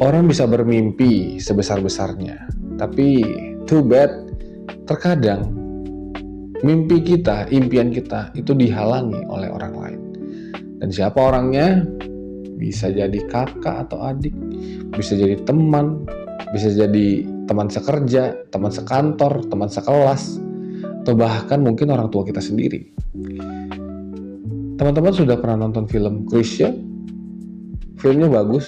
Orang bisa bermimpi sebesar-besarnya, tapi too bad, terkadang mimpi kita, impian kita itu dihalangi oleh orang lain. Dan siapa orangnya? Bisa jadi kakak atau adik, bisa jadi teman, bisa jadi teman sekerja, teman sekantor, teman sekelas, atau bahkan mungkin orang tua kita sendiri. Teman-teman sudah pernah nonton film Krisya? Filmnya bagus.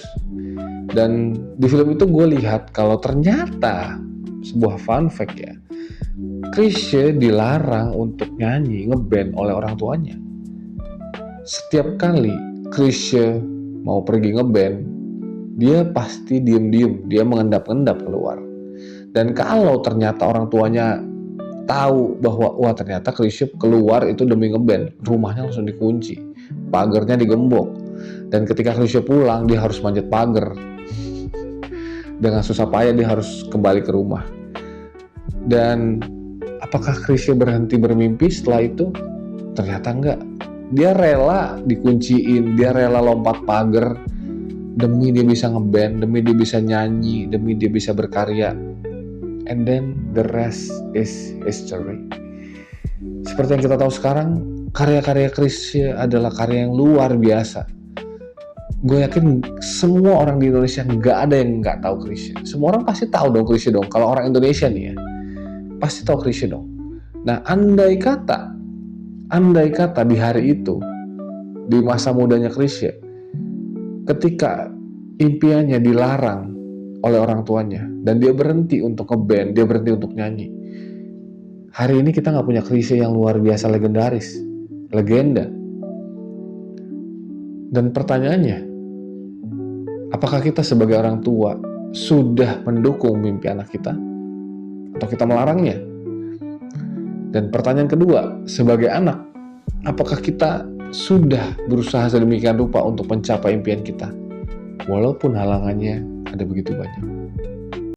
Dan di film itu gue lihat kalau ternyata sebuah fun fact ya, Krisya dilarang untuk nyanyi, ngeband oleh orang tuanya. Setiap kali Krisya mau pergi ngeband, dia pasti diem-diem, dia mengendap-endap keluar. Dan kalau ternyata orang tuanya tahu bahwa wah ternyata Krisya keluar itu demi ngeband, rumahnya langsung dikunci, pagarnya digembok. Dan ketika Krisya pulang, dia harus manjat pagar. Dengan susah payah dia harus kembali ke rumah. Dan apakah Krisya berhenti bermimpi setelah itu? Ternyata enggak. Dia rela dikunciin, dia rela lompat pagar demi dia bisa ngeband, demi dia bisa nyanyi, demi dia bisa berkarya. And then the rest is history. Seperti yang kita tahu sekarang, karya-karya Krisya adalah karya yang luar biasa. Gue yakin semua orang di Indonesia nggak ada yang nggak tahu Krisya. Semua orang pasti tahu dong Krisya dong. Kalau orang Indonesia nih ya, pasti tahu Krisya dong. Nah, andai kata di hari itu, di masa mudanya Krisya, ketika impiannya dilarang oleh orang tuanya dan dia berhenti untuk ngeband, dia berhenti untuk nyanyi, hari ini kita nggak punya Krisya yang luar biasa legendaris, legenda. Dan pertanyaannya, apakah kita sebagai orang tua sudah mendukung mimpi anak kita? Atau kita melarangnya? Dan pertanyaan kedua, sebagai anak, apakah kita sudah berusaha sedemikian rupa untuk mencapai impian kita? Walaupun halangannya ada begitu banyak.